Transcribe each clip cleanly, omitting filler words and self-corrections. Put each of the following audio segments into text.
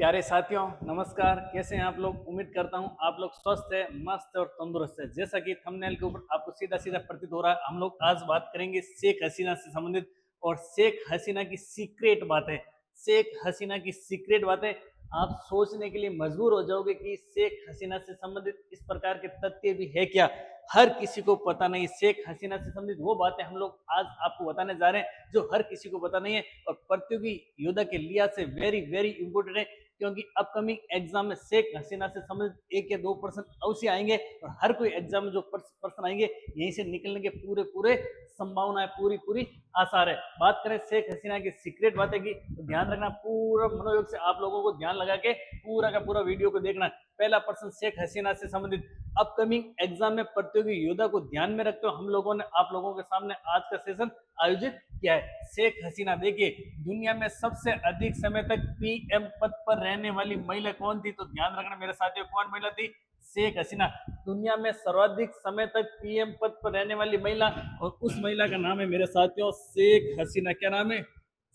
प्यारे साथियों, नमस्कार। कैसे हैं आप लोग? उम्मीद करता हूं आप लोग स्वस्थ है, मस्त और तंदुरुस्त है। जैसा कि थंबनेल के ऊपर आपको सीधा सीधा प्रतीत हो रहा है, हम लोग आज बात करेंगे शेख हसीना से संबंधित। और शेख हसीना की सीक्रेट बातें, शेख हसीना की सीक्रेट बातें आप सोचने के लिए मजबूर हो जाओगे कि शेख हसीना से संबंधित इस प्रकार के तथ्य भी है क्या। हर किसी को पता नहीं। शेख हसीना से संबंधित वो बातें हम लोग आज आपको बताने जा रहे हैं जो हर किसी को पता नहीं है, और प्रतियोगी योद्धा के लिहाज से वेरी वेरी इंपॉर्टेंट है। क्योंकि अपकमिंग एग्जाम में शेख हसीना से संबंधित 1 या 2 प्रश्न अवश्य आएंगे, और हर कोई एग्जाम में जो प्रश्न आएंगे यहीं से निकलने के पूरे पूरे संभावना है, पूरी पूरी आसार है। बात करें शेख हसीना की सीक्रेट बातें की, तो ध्यान रखना, पूरा मनोयोग से आप लोगों को ध्यान लगा के पूरा का पूरा वीडियो को देखना। पहला प्रश्न शेख हसीना से संबंधित, अपकमिंग एग्जाम में प्रतियोगी योद्धा को ध्यान में रखते हुए हम लोगों ने आप लोगों के सामने आज का सेशन आयोजित किया है। शेख हसीना, देखिए, दुनिया में सबसे अधिक समय तक पीएम पद पर रहने वाली महिला कौन थी? तो ध्यान रखना मेरे साथियों, कौन महिला थी? शेख हसीना। दुनिया में सर्वाधिक समय तक पीएम पद पर रहने वाली महिला, और उस महिला का नाम है मेरे साथियों शेख हसीना। क्या नाम है?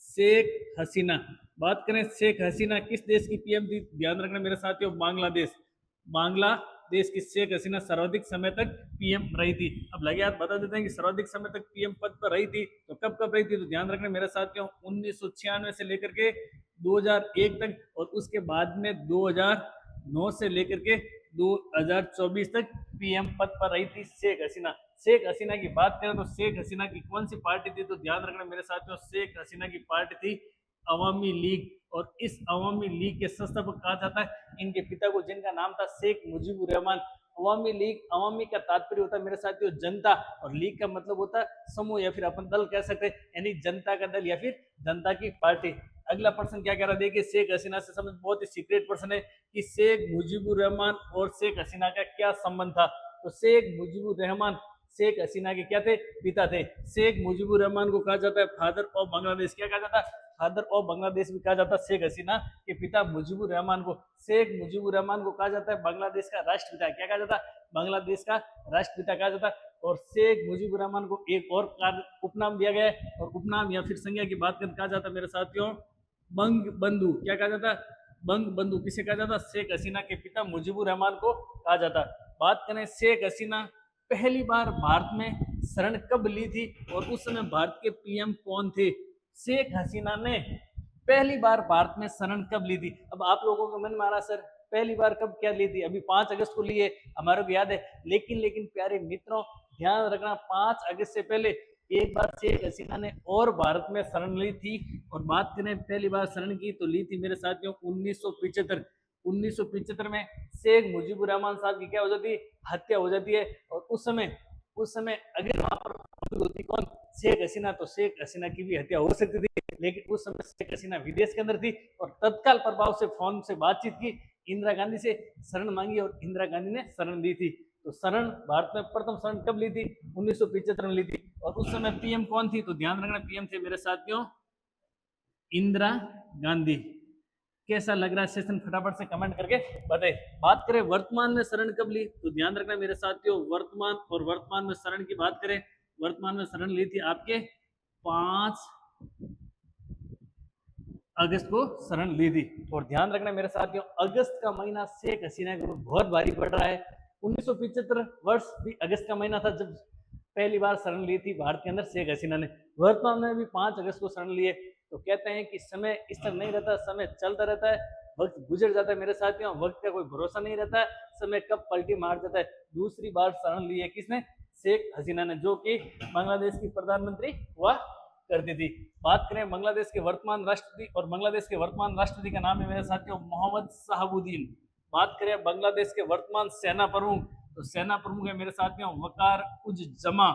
शेख हसीना। बात करें शेख हसीना किस देश की पीएम थी? ध्यान रखना मेरे साथियों, बांग्लादेश। बांग्लादेश की शेख हसीना सर्वाधिक समय तक पीएम रही थी। अब लगे हाथ बता देते हैं कि सर्वाधिक समय तक पीएम पद पर रही थी तो कब कब रही थी? तो ध्यान रखना मेरे साथियों, 1996 से लेकर के 2001 तक, और उसके बाद में 2009 से लेकर के 2024 तक पीएम पद पर रही थी शेख हसीना। शेख हसीना की बात करें तो शेख हसीना की कौन सी पार्टी थी? तो ध्यान रखना मेरे साथियों, शेख हसीना की पार्टी थी अवामी लीग। और इस अवामी लीग के संस्थापक कहा जाता है इनके पिता को, जिनका नाम था शेख मुजीबुर रहमान। अवामी लीग, अवामी का तात्पर्य होता है मेरे साथियों जनता, और लीग का मतलब होता है समूह, या फिर अपन दल कह सकते हैं, यानी जनता का दल या फिर जनता की पार्टी। अगला प्रश्न क्या कह रहा है? देखिए, शेख हसीना से संबंधित बहुत ही सीक्रेट प्रश्न है कि शेख मुजीबुर रहमान और शेख हसीना का क्या संबंध था? तो शेख मुजीबुर रहमान शेख हसीना के क्या थे? पिता थे। शेख मुजीबुर रहमान को कहा जाता है फादर ऑफ बांग्लादेश। क्या कहा जाता है? फादर ऑफ बांग्लादेश भी कहा जाता है शेख हसीना के पिता मुजीबुर रहमान को। शेख मुजीबुर रहमान को कहा जाता है बांग्लादेश का राष्ट्रपिता। क्या कहा जाता है? बांग्लादेश का राष्ट्रपिता कहा जाता है। और शेख मुजीबुर रहमान को एक और उपनाम दिया गया है, और उपनाम या फिर संज्ञा की बात करें कहा जाता है मेरे साथियों बंग बंधु। क्या कहा जाता है? बंग बंधु। किसे कहा जाता? शेख हसीना के पिता मुजीबुर रहमान को कहा जाता। बात करें शेख हसीना पहली बार भारत में शरण कब ली थी, और उस समय भारत के पीएम कौन थे? शेख हसीना ने पहली बार भारत में शरण कब ली थी? अब आप लोगों के मन में आ रहा, सर पहली बार कब क्या ली थी? अभी 5 अगस्त को ली है, हमारे को याद है। लेकिन प्यारे मित्रों, ध्यान रखना, 5 अगस्त से पहले एक बार शेख हसीना ने और भारत में शरण ली थी। और बात करें पहली बार शरण की, तो ली थी मेरे साथियों 1975 में शेख मुजीबुर रहमान साहब की क्या हो जाती है? हत्या हो जाती है। और उस समय अगर वहां पर होती कौन? शेख हसीना, तो शेख हसीना की भी हत्या हो सकती थी। लेकिन उस समय शेख हसीना विदेश के अंदर थी, और तत्काल प्रभाव से फोन से बातचीत की, इंदिरा गांधी से शरण मांगी, और इंदिरा गांधी ने शरण दी थी। तो शरण भारत में प्रथम शरण कब ली थी? 1975 में ली थी। और उस समय पीएम कौन थी? तो ध्यान रखना, पीएम थे मेरे साथियों इंदिरा गांधी। कैसा लग रहा है सेशन? फटाफट से कमेंट करके बताइए। बात करें वर्तमान में शरण कब ली, तो ध्यान रखना मेरे साथियों वर्तमान में शरण की बात करें, वर्तमान में शरण ली थी आपके 5 अगस्त को शरण ली थी। और ध्यान रखना मेरे साथियों, अगस्त का महीना शेख हसीना के ऊपर बहुत भारी पड़ रहा है। 1975 वर्ष भी अगस्त का महीना था जब पहली बार शरण ली थी भारत के अंदर शेख हसीना ने। वर्तमान में भी 5 अगस्त को शरण लिए। तो कहते हैं कि समय इस तरह नहीं रहता, समय चलता रहता है, वक्त गुजर जाता है मेरे साथियों, वक्त का कोई भरोसा नहीं रहता है, समय कब पलटी मार जाता है। दूसरी बार शरण ली है किसने? शेख हसीना ने, जो कि बांग्लादेश की प्रधानमंत्री हुआ करती थी। बात करें बांग्लादेश के वर्तमान राष्ट्रपति, और बांग्लादेश के वर्तमान राष्ट्रपति का नाम है मेरे साथियों मोहम्मद शहाबुद्दीन। बात करें बांग्लादेश के वर्तमान सेना प्रमुख, तो सेना प्रमुख है मेरे साथियों वकार उज जमा।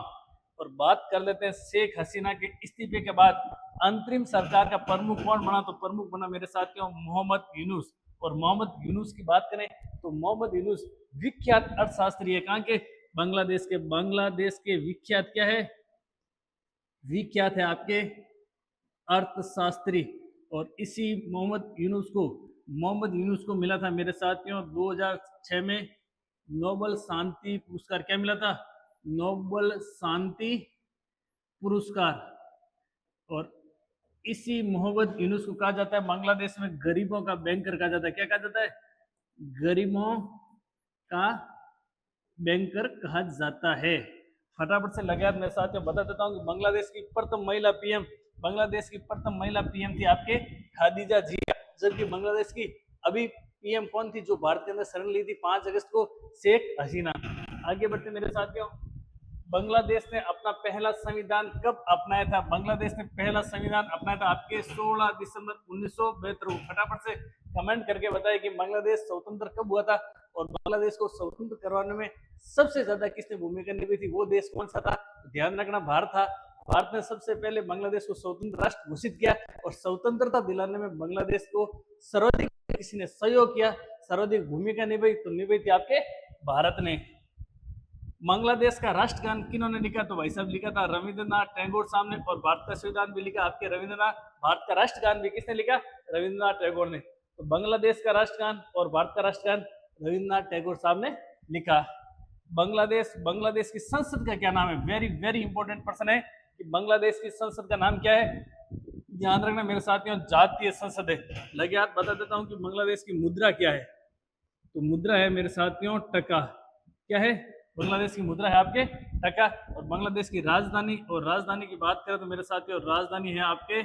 और बात कर लेते हैं शेख हसीना के इस्तीफे के बाद अंतरिम सरकार का प्रमुख कौन बना? तो प्रमुख बना मेरे साथियों मोहम्मद यूनुस। और मोहम्मद यूनुस की बात करें तो मोहम्मद यूनुस विख्यात अर्थशास्त्री है। कहाँ के? बांग्लादेश के। बांग्लादेश के विख्यात क्या है? विख्यात है आपके अर्थशास्त्री। और इसी मोहम्मद यूनुस को मिला था मेरे साथियों 2006 में नोबल शांति पुरस्कार। क्या मिला था? नोबल शांति पुरस्कार। और इसी मोहम्मद यूनुस को कहा जाता है बांग्लादेश में गरीबों का बैंकर कहा जाता है। क्या कहा जाता है? गरीबों का बैंकर कहा जाता है। फटाफट से लगे मेरे साथियों बता देता हूँ कि बांग्लादेश की प्रथम महिला पीएम, बांग्लादेश की प्रथम महिला पीएम थी आपके खादीजा जिया, जबकि बांग्लादेश की अभी पीएम कौन थी जो भारत के अंदर शरण ली थी 5 अगस्त को? शेख हसीना। आगे बढ़ते मेरे साथियों, बांग्लादेश ने अपना पहला संविधान कब अपनाया था? बांग्लादेश ने पहला संविधान अपनाया था आपके 16 दिसंबर 1972 को। फटाफट से कमेंट करके बताएं कि बांग्लादेश स्वतंत्र कब हुआ था और बांग्लादेश को स्वतंत्र करवाने में सबसे ज्यादा किसने भूमिका निभाई थी? वो देश कौन सा था? ध्यान रखना भारत था। भारत ने सबसे पहले बांग्लादेश को स्वतंत्र राष्ट्र घोषित किया और स्वतंत्रता दिलाने में बांग्लादेश को सर्वाधिक किसी ने सहयोग किया, सर्वाधिक भूमिका निभाई, तो निभाई थी आपके भारत ने। बांग्लादेश का राष्ट्रगान किन्होंने लिखा? तो भाई साहब लिखा था रविंद्रनाथ टैगोर साहब ने, और भारत का संविधान भी लिखा आपके रविंद्रनाथ। भारत का राष्ट्रगान भी किसने लिखा? रविंद्रनाथ टैगोर ने। तो बांग्लादेश का राष्ट्रगान और भारत का राष्ट्रगान रविंद्रनाथ टैगोर साहब ने लिखा। बांग्लादेश की संसद का क्या नाम है? वेरी वेरी इंपॉर्टेंट प्रश्न है कि बांग्लादेश की संसद का नाम क्या है? ध्यान रखना मेरे साथियों, जातीय संसद है। लगे हाथ बता देता हूं कि बांग्लादेश की मुद्रा क्या है। तो मुद्रा है मेरे साथियों टका। क्या है? बांग्लादेश की मुद्रा है आपके टका। और बांग्लादेश की राजधानी, और राजधानी की बात करें तो मेरे साथियों राजधानी है आपके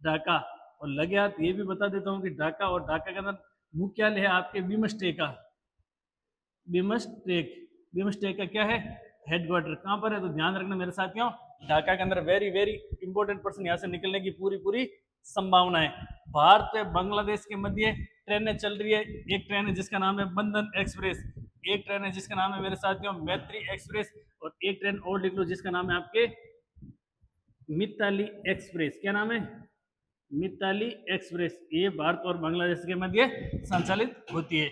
ढाका। और लगे हाथ ये भी बता देता हूँ कि ढाका और ढाका के अंदर मुख्यालय है आपके बिमस्टेका। बिमस्टेक का क्या है? हेडक्वार्टर। कहाँ पर है? तो ध्यान रखना मेरे साथियों ढाका के अंदर। वेरी वेरी इंपॉर्टेंट पर्सन, यहाँ से निकलने की पूरी पूरी संभावना है। भारत और बांग्लादेश के मध्य ट्रेनें चल रही है। एक ट्रेन है जिसका नाम है बंधन एक्सप्रेस, एक ट्रेन है जिसका नाम है मेरे साथियों मैत्री एक्सप्रेस, और एक ट्रेन और लिख लो जिसका नाम है आपके मिताली एक्सप्रेस। क्या नाम है? मिताली एक्सप्रेस। ये भारत और बांग्लादेश के मध्य संचालित होती है।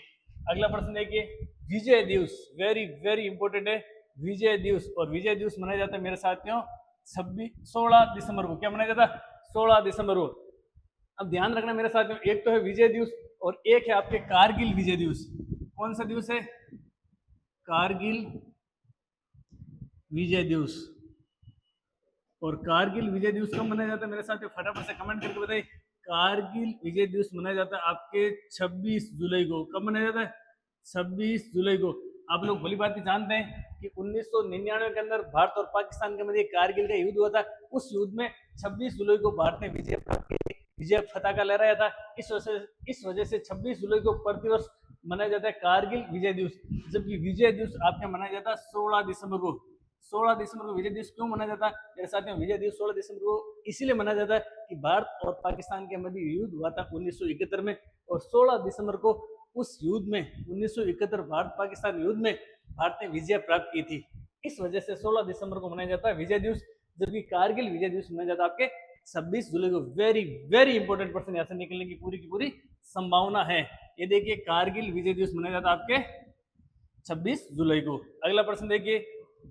अगला प्रश्न देखिए, विजय दिवस वेरी वेरी इंपॉर्टेंट है। विजय दिवस, और विजय दिवस मनाया जाता है मेरे साथियों 16 दिसंबर को। क्या मनाया जाता है? 16 दिसंबर को। अब ध्यान रखना मेरे साथियों, एक तो है विजय दिवस और एक है आपके कारगिल विजय दिवस। कौन सा दिवस है? कारगिल विजय दिवस। और कारगिल विजय दिवस कब मनाया जाता है मेरे साथियों? फटाफट से कमेंट करके बताइए। कारगिल विजय दिवस मनाया जाता है आपके 26 जुलाई को। कब मनाया जाता है? 26 जुलाई को। आप लोग भली बात जानते हैं कि 1999 के अंदर भारत और पाकिस्तान के मध्य कारगिल का युद्ध हुआ था। उस युद्ध में 26 जुलाई को भारत ने विजय प्राप्त की, विजय पताका लहराया था। इस वजह से 26 जुलाई को प्रतिवर्ष मनाया जाता है कारगिल विजय दिवस। जबकि विजय दिवस आपके मनाया जाता है 16 दिसंबर को। 16 दिसंबर को विजय दिवस क्यों मनाया जाता है मेरे साथियों? विजय दिवस 16 दिसंबर को इसीलिए मनाया जाता है कि भारत और पाकिस्तान के मध्य युद्ध हुआ था 1971 में, और 16 दिसंबर को उस युद्ध में 1971 भारत पाकिस्तान युद्ध में भारत ने विजय प्राप्त की थी। इस वजह से 16 दिसंबर को मनाया जाता है विजय दिवस, जबकि कारगिल विजय दिवस मनाया जाता है आपके 26 जुलाई को। वेरी वेरी इंपॉर्टेंट क्वेश्चन यहाँ से निकलने की पूरी संभावना है। ये देखिए कारगिल विजय दिवस मनाया जाता है आपके 26 जुलाई को। अगला प्रश्न देखिए,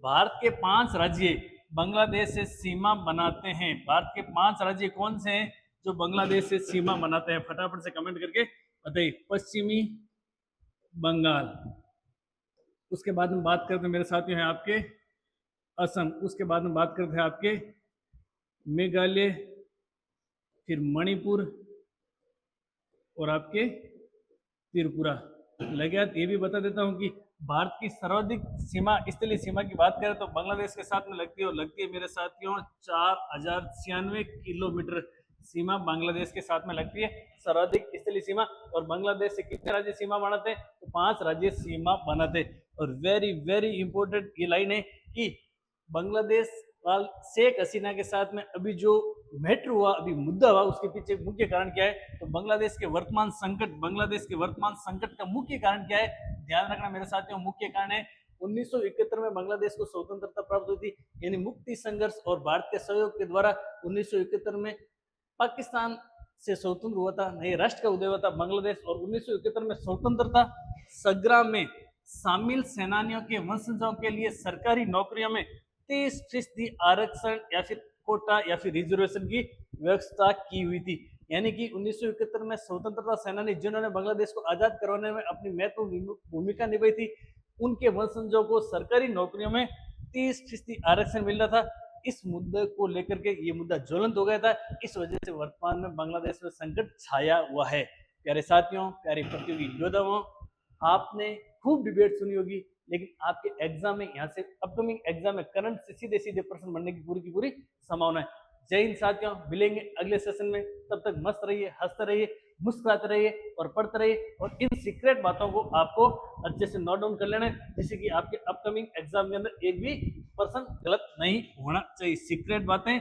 भारत के 5 राज्य बांग्लादेश से सीमा बनाते हैं। भारत के 5 राज्य कौन से हैं जो बांग्लादेश से सीमा बनाते हैं? फटाफट से कमेंट करके बताइए। पश्चिमी बंगाल, उसके बाद में बात करते हैं मेरे साथियों हैं आपके असम, उसके बाद में बात करते हैं आपके मेघालय, फिर मणिपुर और आपके त्रिपुरा। लगे हाथ ये भी बता देता हूं कि भारत की सर्वाधिक सीमा, स्थलीय सीमा की बात करें तो बांग्लादेश के साथ में लगती है, और लगती है मेरे साथियों 4096 किलोमीटर सीमा बांग्लादेश के साथ में लगती है, सर्वाधिक स्थलीय सीमा। और बांग्लादेश से कितने राज्य सीमा बनाते हैं? तो 5 राज्य सीमा बनाते हैं। और वेरी वेरी इंपॉर्टेंट ये लाइन है कि बांग्लादेश वाल शेख हसीना के साथ में अभी जो मैटर हुआ, अभी मुद्दा हुआ, उसके पीछे मुख्य कारण क्या है? तो बांग्लादेश के वर्तमान संकट का मुख्य कारण क्या है? ध्यान रखना मेरे साथियों, मुख्य कारण है 1971 में बांग्लादेश को स्वतंत्रता प्राप्त हुई थी, यानी मुक्ति संघर्ष और भारत के सहयोग के द्वारा 1971 में पाकिस्तान से स्वतंत्र हुआ था, नए राष्ट्र का उदय हुआ था बांग्लादेश। और 1971 में स्वतंत्रता संग्राम में शामिल सेनानियों के वंशजों के लिए सरकारी नौकरियों में 30% आरक्षण या फिर कोटा या फिर रिजर्वेशन की व्यवस्था की हुई थी। यानी कि 1971 में स्वतंत्रता सेनानी जिन्होंने बांग्लादेश को आजाद करवाने में अपनी महत्वपूर्ण भूमिका निभाई थी, उनके वंशजों को सरकारी नौकरियों में 30% आरक्षण मिल रहा था। इस मुद्दे को लेकर के ये मुद्दा ज्वलंत हो गया था। इस वजह से वर्तमान में बांग्लादेश में संकट छाया हुआ है। प्यारे साथियों, प्यारे प्रतियोगी योद्धाओं, आपने खूब डिबेट सुनी होगी, लेकिन आपके एग्जाम में यहाँ से अपकमिंग एग्जाम में करंट से सीधे सीधे प्रश्न बनने की पूरी संभावना है। जय हिंद साथियों, मिलेंगे अगले सेशन में। तब तक मस्त रहिए, हंसते रहिए, मुस्कुराते रहिए और पढ़ते रहिए, और इन सीक्रेट बातों को आपको अच्छे से नोट डाउन कर लेना है, जिससे कि आपके अपकमिंग एग्जाम के अंदर एक भी पर्सन गलत नहीं होना चाहिए। सीक्रेट बातें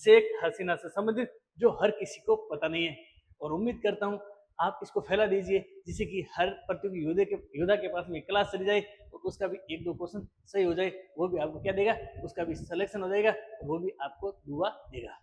शेख हसीना से संबंधित जो हर किसी को पता नहीं है, और उम्मीद करता हूँ आप इसको फैला दीजिए, जिससे कि हर प्रतियोगी योद्धा के पास में क्लास चली जाए और उसका भी एक दो क्वेश्चन सही हो जाए। वो भी आपको क्या देगा, उसका भी सिलेक्शन हो जाएगा, और वो भी आपको दुआ देगा।